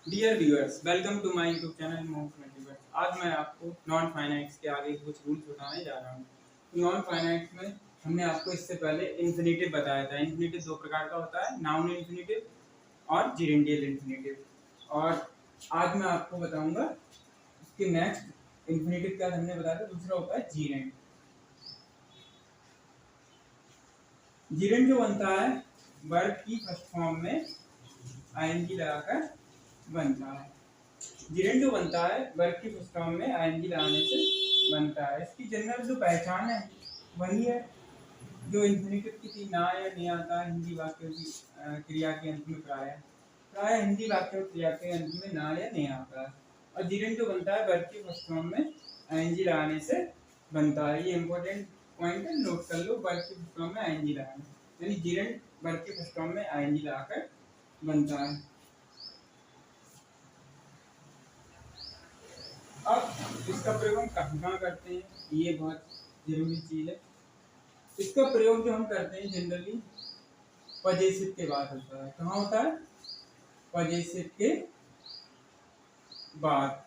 Dear viewers, welcome to my YouTube channel Moksha multiverse. आज मैं आपको नॉन फाइनाइट्स के आगे कुछ रूल्स बताने जा रहा हूँ। नॉन फाइनाइट्स में हमने आपको इससे पहले इन्फिनेटिव बताया था। इन्फिनेटिव दो प्रकार का होता है, नाउन इन्फिनेटिव और जिरेंडियल इन्फिनेटिव। और आज मैं आपको बताऊंगा इसके नेक्स्ट इन्फिनेटिव क्या हमने बताया था, दूसरा होता है जीरेंड। जीरेंड जो बनता है वर्ब की फर्स्ट फॉर्म में आईएनजी लगाकर बनता है। जीरेंड जो बनता है वर्ब की फर्स्ट फॉर्म में आईएनजी लगाने से बनता है। इसकी जनरल जो पहचान है वही है जो इन्फिनेटिव की थी, ना या नहीं आता हिंदी वाक्यों की क्रिया के अंत में प्राय हिंदी वाक्यों क्रिया के अंत में ना या नहीं आता है। और जीरेंड जो बनता है वर्ब की फर्स्ट फॉर्म में आईएनजी लगाने से बनता है। ये इंपॉर्टेंट पॉइंट है, नोट कर लो। वर्ब की फर्स्ट फॉर्म में आईएनजी लगाना यानी जीरेंड वर्ब की फर्स्ट फॉर्म में आईएनजी लगाकर बनता है। अब इसका प्रयोग हम कहाँ करते हैं, ये बहुत जरूरी चीज है। इसका प्रयोग जो हम करते हैं जनरली पजेसिव के बाद होता है। कहाँ होता है? पजेसिव के बाद।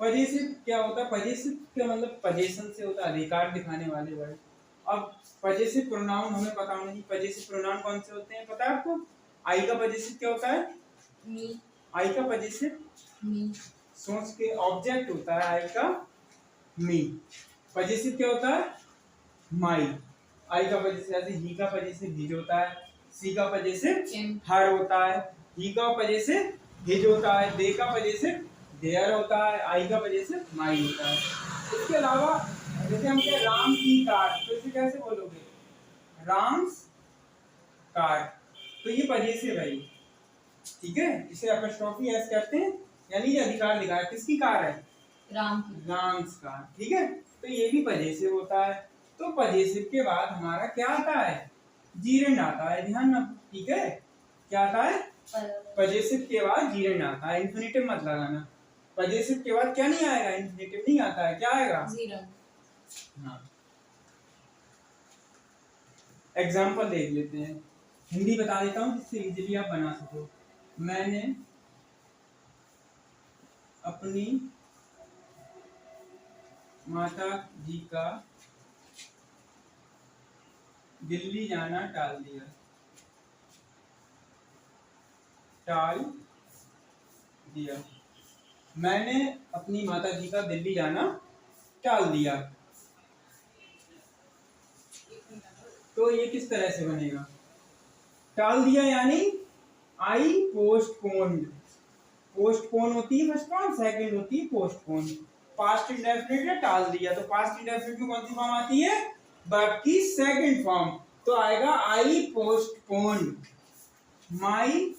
पजेसिव क्या होता है? पजेसिव का मतलब पजेशन से होता है, अधिकार दिखाने वाले वर्ड। अब पजेसिव प्रोनाउन हमें पता होना चाहिए। पजेसिव प्रोनाउन कौन से होते हैं पता है आपको? आई का पजेसिव क्या होता है? मी। आई का पजेसिव मी। सोच के ऑब्जेक्ट होता है आई का मी। पजेसिव क्या होता है? माई। आई का पजेसिव जैसे ही का पजेसिव हिज होता है, सी का पजेसिव हर होता है, ही का पजेसिव हिज होता है, दे का पजेसिव देयर होता है, आई का पजेसिव माई होता है। इसके अलावा जैसे हम कहें राम की कार, तो इसे कैसे बोलोगे? राम्स कार। तो ये पजेसिव है, ठीक है। इसे एपोस्ट्रोफी एस कहते हैं, यानी ये अधिकार दिखा है। किसकी कार है? राम की। राम्स कार, ठीक है। तो ये भी पजेसिव होता है। तो पजेसिव के बाद हमारा क्या आता है? जीरेंड आता है। ध्यान रखो, ठीक है। क्या आता है? पजेसिव के बाद जीरेंड आता है। इन्फिनेटिव मत लगाना। पजेसिव के बाद क्या नहीं आएगा? इन्फिनेटिव नहीं आता है। क्या आएगा? जीरेंड। हाँ, एग्जाम्पल देख लेते हैं। हिंदी बता देता हूँ जिससे इजीली आप बना सको। मैंने अपनी माता जी का दिल्ली जाना टाल दिया। मैंने अपनी माता जी का दिल्ली जाना टाल दिया। तो ये किस तरह से बनेगा? टाल दिया यानी आई पोस्टपोन्ड। पोस्टपोन होती है फर्स्ट फॉर्म, सेकंड होती है पोस्टपोन। पास्ट इंडेफिनिट है टाल दिया, तो पास्ट इंडेफिनिट में कौन सी फॉर्म आती है? वर्ब की सेकंड फॉर्म। तो आएगा आई पोस्टपोन्ड माई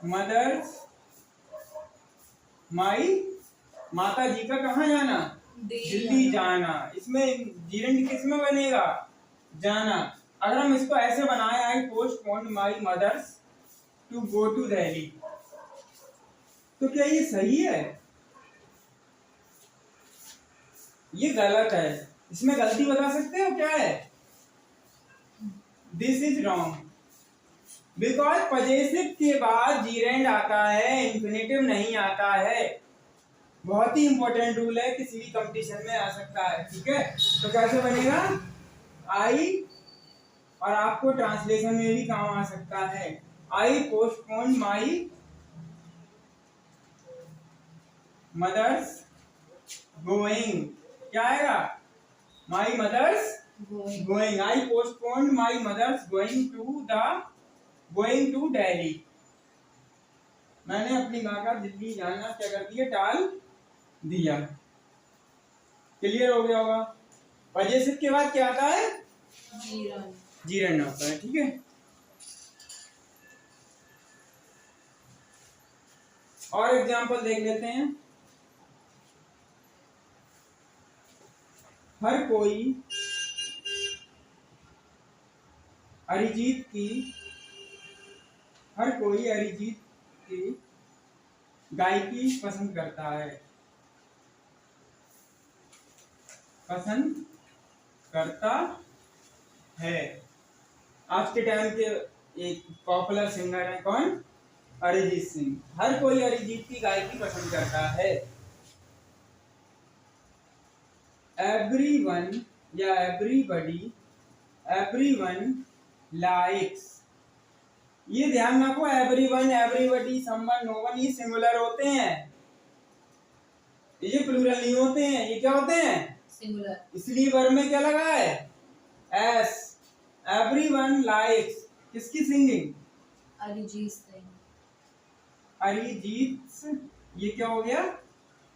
मदर्स। माई माता जी का कहाँ जाना? दिल्ली जाना। इसमें जीरेंड किस में बनेगा? जाना। अगर हम इसको ऐसे बनाए, I postponed my mothers to go to Delhi, तो क्या ये सही है? ये गलत है। इसमें गलती बता सकते हो क्या है? This is wrong, because possessive के बाद जीरेंड आता है, इन्फिनेटिव नहीं आता है। बहुत ही इंपॉर्टेंट रूल है, किसी भी कंपटीशन में आ सकता है, ठीक है। तो कैसे बनेगा? आई, और आपको ट्रांसलेशन में भी काम आ सकता है। I postpone my mother's going. क्या आएगा? My mother's going. I postpone my mother's going to Delhi. मैंने अपनी माँ का दिल्ली जाना क्या कर दिया? टाल दिया। क्लियर हो गया होगा। पजेसिव के बाद क्या आता है? जीरेंड आता है, ठीक है। और एग्जांपल देख लेते हैं। हर कोई अरिजीत की गायकी पसंद करता है। पसंद करता है। आज के टाइम के एक पॉपुलर सिंगर है कौन? अरिजीत सिंह। हर कोई अरिजीत की गायकी पसंद करता है। एवरीवन या एवरीबॉडी, एवरीवन लाइक्स। ये ध्यान रखो, एवरीवन, एवरीबॉडी, समवन, नोवन ये सिंगुलर होते हैं, ये प्लूरल नहीं होते हैं। ये क्या होते हैं? सिंगुलर। इसलिए वर्ब में क्या लगा है? एस। एवरीवन लाइक्स किसकी सिंगिंग? अरिजीत सिंह। अरिजीत, ये क्या हो गया?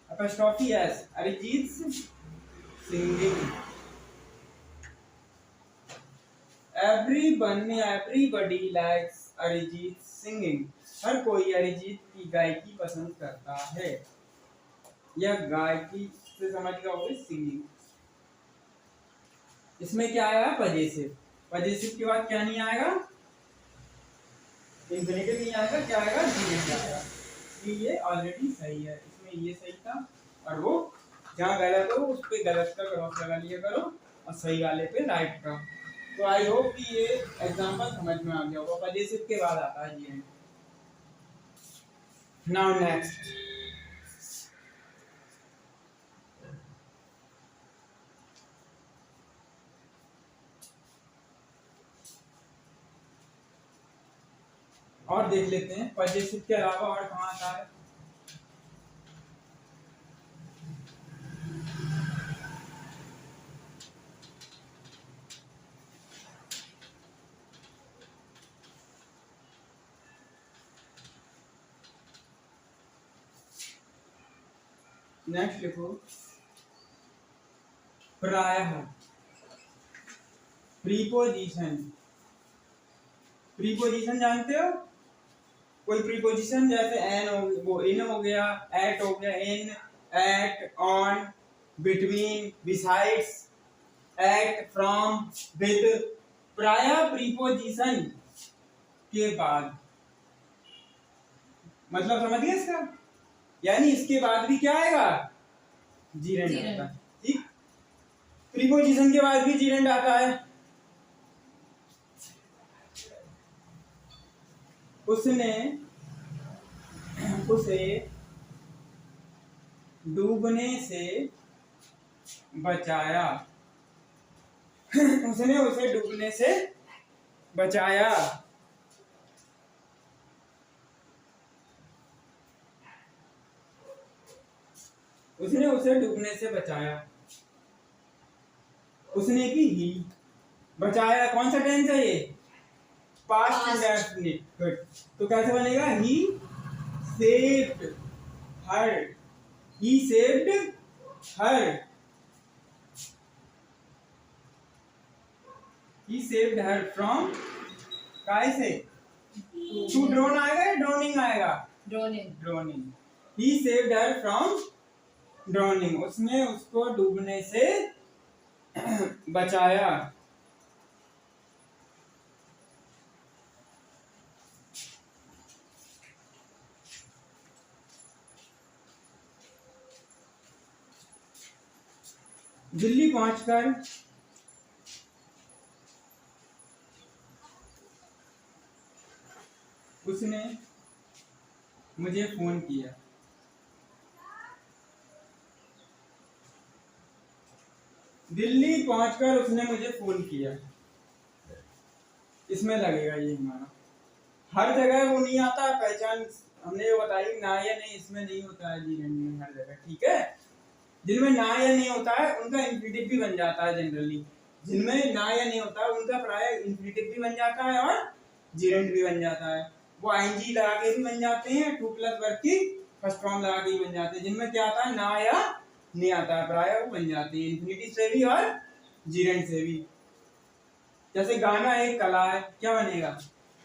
Apostrophe S, Arijit singing. Everyone या एवरीबॉडी लाइक्स अरिजीत सिंगिंग। हर कोई अरिजीत की गायकी पसंद करता है। यह गायकी से समझ गया होगा सिंगिंग। इसमें क्या आएगा? पजेसिव। पजेसिव के बाद क्या नहीं आएगा? इंफिनिटिव नहीं आएगा। क्या आएगा? जीरेंड आएगा। ये ऑलरेडी सही है, इसमें ये सही था और वो जहाँ गलत हो उस पे गलत का क्रॉस लगा लिया करो और सही वाले पे राइट का। तो आई होप कि ये एग्जांपल समझ में आ गया होगा। पजेसिव के बाद आता है जीरेंड। नाउ नेक्स्ट, और देख लेते हैं पजेसिव के अलावा और कहाँ आता है। नेक्स्ट लिखो प्रायः। प्रीपोजिशन। प्रीपोजिशन जानते हो? कोई प्रीपोजिशन जैसे एन हो, वो इन हो गया, एट हो गया, in, at, on, between, besides, at, from, with. प्रायः प्रीपोजिशन के बाद, मतलब समझ गए इसका? यानी इसके बाद भी क्या आएगा? जीरेंड आएगा। ठीक, प्रीपोजिशन के बाद भी जीरेंड आता है। उसने उसे डूबने से बचाया। उसने उसे डूबने से बचाया। उसने उसे डूबने से बचाया। उसने की ही, बचाया कौन सा टेंस है ये? Past indefinite. गुड। तो कैसे बनेगा? He saved her. He saved her. He saved her from, काय से? टू ड्रोन आएगा या ड्रोनिंग आएगा? Drowning. Drowning. He saved her from drowning. उसने उसको डूबने से बचाया। दिल्ली पहुंचकर उसने मुझे फोन किया। दिल्ली पहुंचकर उसने मुझे फोन किया। इसमें लगेगा ये हमारा। हर जगह वो नहीं आता, पहचान हमने जो बताई ना या नहीं, इसमें नहीं होता है जीरेंड में हर जगह। ठीक है, जिनमें ना या नहीं होता है उनका इंफिनिटिव भी बन जाता है जनरली। जिनमें ना या नहीं होता है उनका प्राय इंफिनिटिव भी बन जाता है और जीरेंड भी बन जाता है। वो आईएनजी लगा के भी बन जाते हैं, टू प्लस वर्ब की फर्स्ट फॉर्म लगा के भी बन जाते हैं। जिनमें क्या आता है? ना या नहीं आता है, प्राय वो बन जाते हैं इंफिनिटिव से भी और जीरेंड से भी। जैसे गाना एक कला है, क्या बनेगा?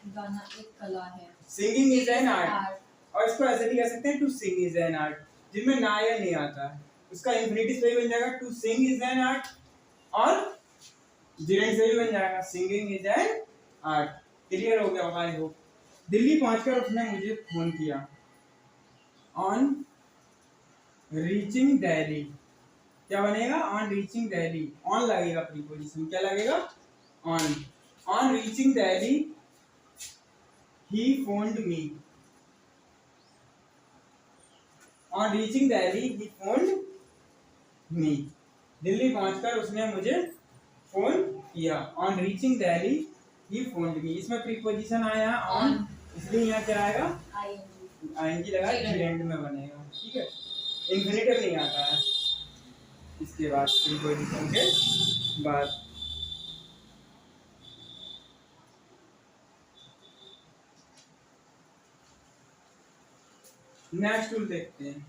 गाना एक कला है। Singing is an art. और इसको ऐसे भी कह सकते हैं to sing is an art. जिनमें ना या नहीं आता है उसका इंफिनिटिव से भी बन जाएगा to sing is an art, और जीरेंड से भी बन जाएगा singing is an art. Clear हो गया होगा आई होप। दिल्ली पहुंचकर उसने मुझे फोन किया। ऑन रीचिंग दिल्ली, क्या बनेगा? On reaching Delhi. ऑन लगेगा प्रीपोजिशन, क्या लगेगा? On. On reaching Delhi, he phoned me. On reaching Delhi, he phoned me. Delhi पहुंचकर उसने मुझे फोन किया. On reaching Delhi, he phoned me. इसमें प्रीपोजिशन आया on, इसलिए यहाँ क्या आएगा? ing लगा, gerund में बनेगा. ठीक है, इन्फिनेटिव नहीं आता है इसके बाद प्रीपोजिशन के बाद. नेक्स्ट टूल देखते हैं.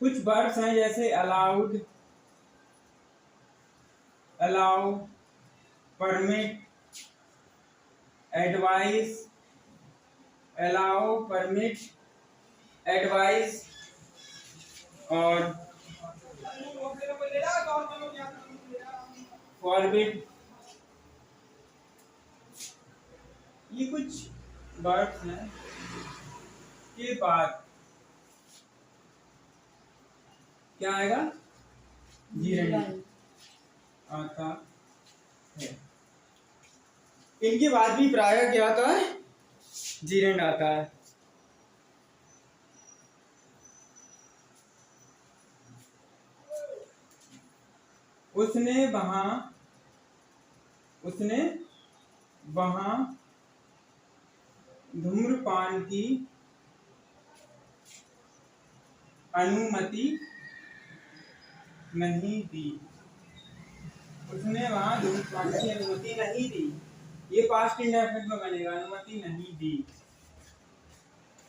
कुछ वर्ड्स हैं जैसे allowed, allow, permit, advice, allow, permit, advice और फॉरबिड. ये कुछ वर्ड्स हैं के बाद क्या आएगा? जीरंड आता है. इनके बाद भी प्रायः क्या आता है? जीरंड आता है. उसने वहां धूम्रपान की अनुमति नहीं दी. उसने वहां धूम्रपान की अनुमति नहीं दी. ये पास्ट इंडेफिनिट में बनेगा, अनुमति नहीं दी.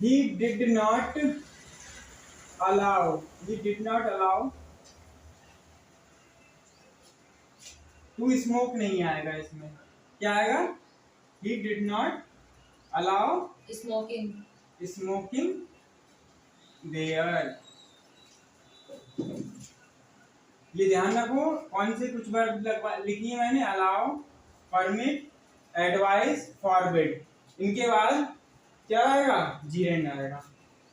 He did not allow to smoke नहीं आएगा इसमें. क्या आएगा? He did not allow smoking there. ये ध्यान रखो, कौन से कुछ वर्ड लिखी है मैंने? Allow, permit, advice, forbid. इनके बाद क्या आएगा? जीरेंड आएगा.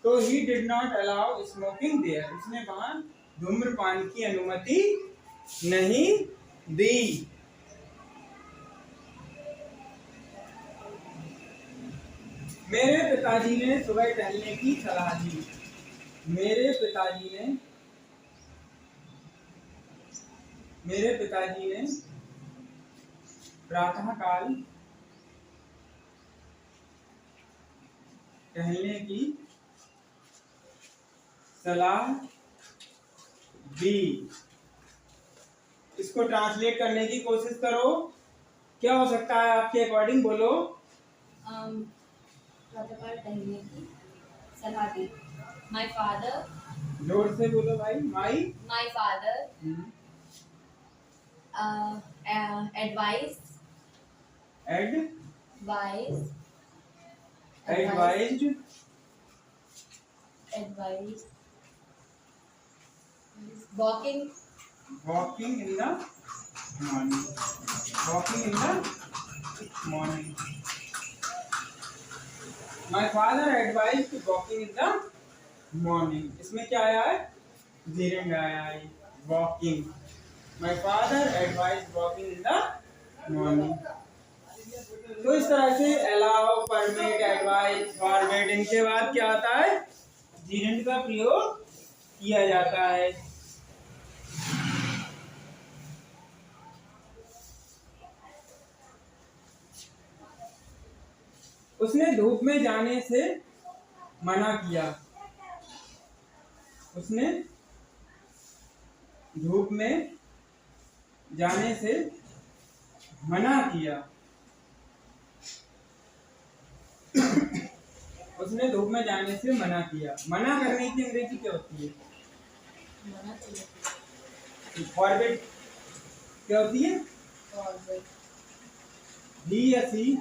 तो he did not allow smoking there. उसने वहां धूम्रपान की अनुमति नहीं दी. मेरे पिताजी ने सुबह टहलने की सलाह दी. मेरे पिताजी ने प्रातःकाल टहलने की सलाह दी. इसको ट्रांसलेट करने की कोशिश करो. क्या हो सकता है आपके अकॉर्डिंग? बोलो. प्रातःकाल टहलने की सलाह दी. माय फादर, जोर से बोलो भाई. My father advised walking in the morning. My father advised walking in the morning. इसमें क्या आया है? जीरेंड आया है. walking. My father advised walking in the morning. तो इस तरह से अलाउ, परमिट, एडवाइस, फॉरबिड, इनके बाद क्या आता है? जीरेंड का प्रयोग किया जाता है. उसने धूप में जाने से मना किया. उसने धूप में जाने से मना किया. उसने धूप में जाने से मना किया. मना करने की अंग्रेजी क्या होती है? फॉरबिड क्या होती है? ही या सी?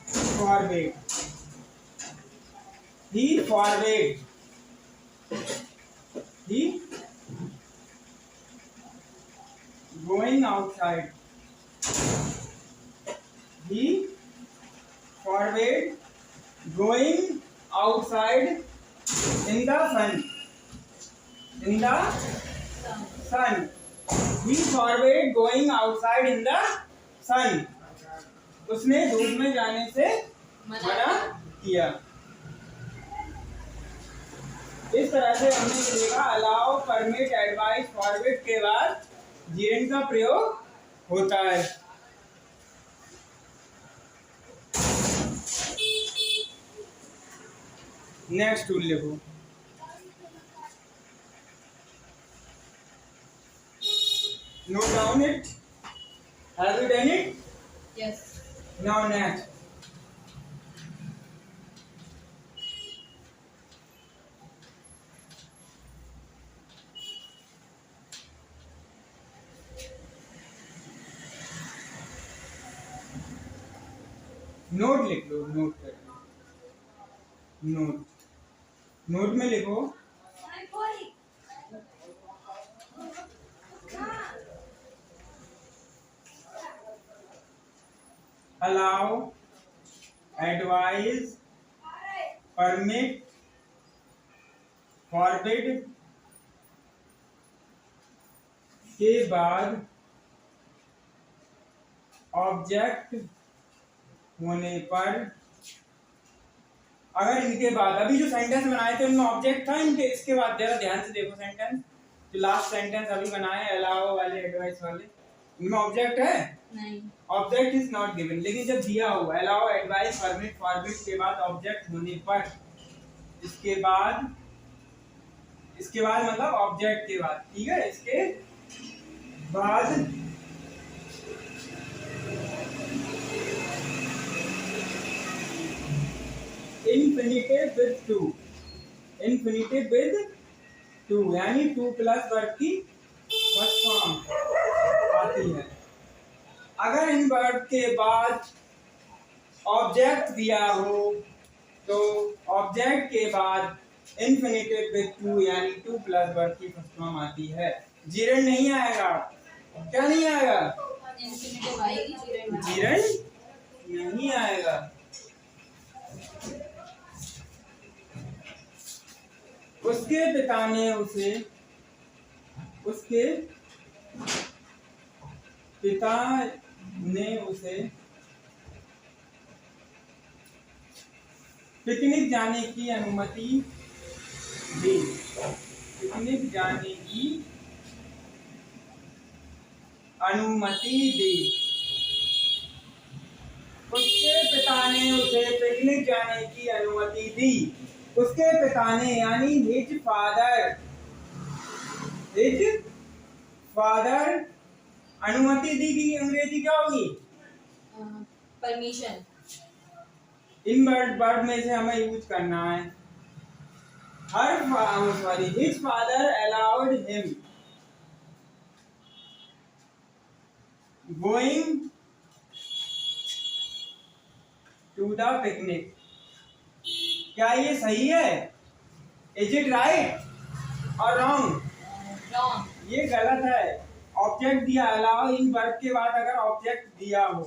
फॉरबिड. ही फॉरबिड. ही वो outside. He forbade going outside in the sun. In the sun. He forbade going outside in the sun. उसने धूप में जाने से मना किया। इस तरह से हमने लिखा अलाउ, परमिट, एडवाइस, फॉरबिड के बाद जीरेंड का प्रयोग होता है। नेक्स्ट टूल लिखो। Note down it. Have you done it? Yes. Now next. Note लिख लो, नोट कर लो। नोट में लिखो अलाउ, एडवाइज, परमिट, फॉरबिड के बाद ऑब्जेक्ट होने पर, अगर इनके बाद अभी जो सेंटेंस बनाए थे उनमें ऑब्जेक्ट था इनके, इसके बाद जरा ध्यान से देखो सेंटेंस, जो लास्ट सेंटेंस अभी बनाए अलाउ वाले, एडवाइस वाले, इनमें ऑब्जेक्ट है नहीं, ऑब्जेक्ट इज नॉट गिवन। लेकिन जब दिया हुआ अलाउ, एडवाइस, परमिट, फॉरबिड के बाद ऑब्जेक्ट होने पर, इसके बाद मतलब ऑब्जेक्ट के बाद, ठीक है, इसके बाद infinitive with two, infinitive with two यानी टू प्लस वर्ब की फर्स्ट फॉर्म आती है। अगर इन वर्ब के बाद ऑब्जेक्ट दिया हो तो ऑब्जेक्ट के बाद इन्फिनिटिव विद टू यानी टू प्लस वर्ब की फर्स्ट फॉर्म आती है। जीरेंड नहीं आएगा। क्या नहीं आएगा? इन्फिनिटिव आएगी, जीरेंड नहीं आएगा। उसके पिता ने उसे, उसके पिता ने उसे पिकनिक जाने की अनुमति दी, पिकनिक जाने की अनुमति दी। उसके पिता ने उसे पिकनिक जाने की अनुमति दी। उसके पिता ने यानी हिज फादर, हिज फादर अनुमति दी की अंग्रेजी क्या होगी? परमिशन। इन वर्ड में से हमें यूज करना है। His father allowed him going to the picnic. क्या ये सही है? इज इट राइट और रॉन्ग? रॉन्ग। ये गलत है। ऑब्जेक्ट दिया अलाउ, इन वर्ब के बाद अगर ऑब्जेक्ट दिया हो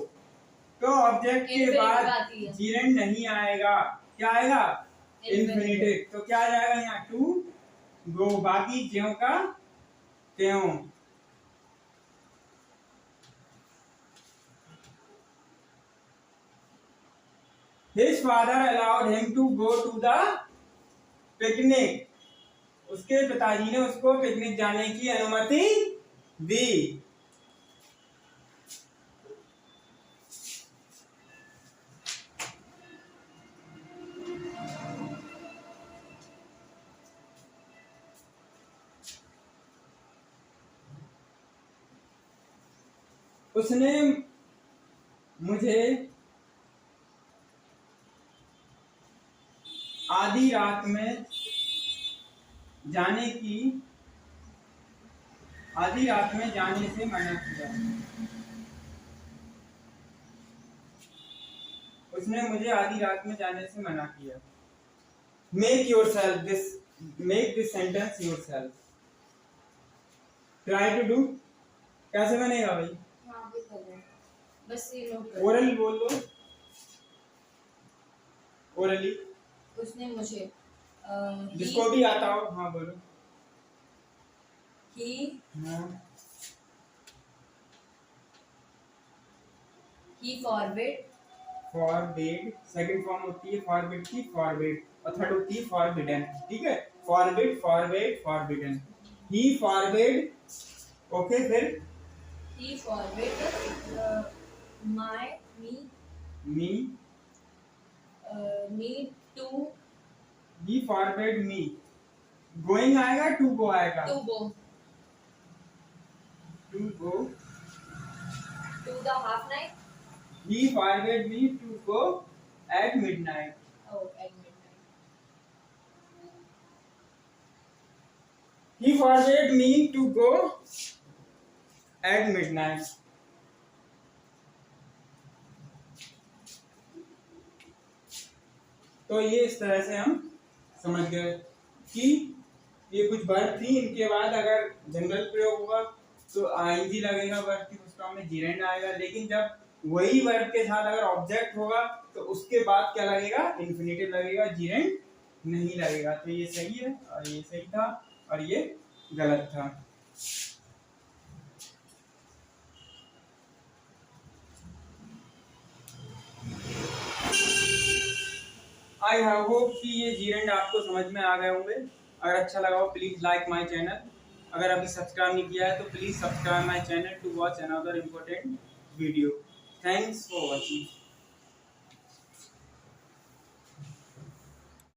तो ऑब्जेक्ट के बाद जीरेंड नहीं आएगा। क्या आएगा? इन्फिनिटिव। तो क्या आ जाएगा यहाँ? टू गो, बाकी ज्यों का त्यों। His father allowed him to go to the picnic. उसके पिताजी ने उसको पिकनिक जाने की अनुमति दी। उसने मुझे आधी रात में जाने से मना किया। उसने मुझे आधी रात में जाने से मना किया। Make this sentence yourself. Try to do. कैसे बनेगा भाई? हाँ भी कर रहे हैं, बस ये नोट कर। ओरली बोल दो, ओरली उसने मुझे जिसको भी आता हो। हाँ बोलो। ही हाँ फॉरबिड, फॉरबिड सेकंड फॉर्म होती है फॉरबिड की, फॉरबिड, और थर्ड होती है फॉरबिडन। ठीक है, forbid, forbid, forbidden. He forbid, okay फिर he forbid my me, me to he forbid me, going आएगा, टू गो आएगा, go to go, to the half night, he forbade me to go at midnight. At midnight, He forbade me to go at midnight. तो ये इस तरह से हम समझ गए कि ये कुछ वर्ब थी, इनके बाद अगर जनरल प्रयोग होगा तो आईएनजी लगेगा, वर्ब की फुल फॉर्म में जीरेंड आएगा, लेकिन जब वही वर्ब के साथ अगर ऑब्जेक्ट होगा तो उसके बाद क्या लगेगा? इन्फिनेटिव लगेगा, जीरेंड नहीं लगेगा। तो ये सही है और ये सही था और ये गलत था। आई होप कि ये जीरेंड आपको समझ में आ गए होंगे। अगर अच्छा लगा हो प्लीज लाइक माय चैनल। अगर अभी सब्सक्राइब नहीं किया है तो please subscribe my channel to watch another important video. Thanks for watching.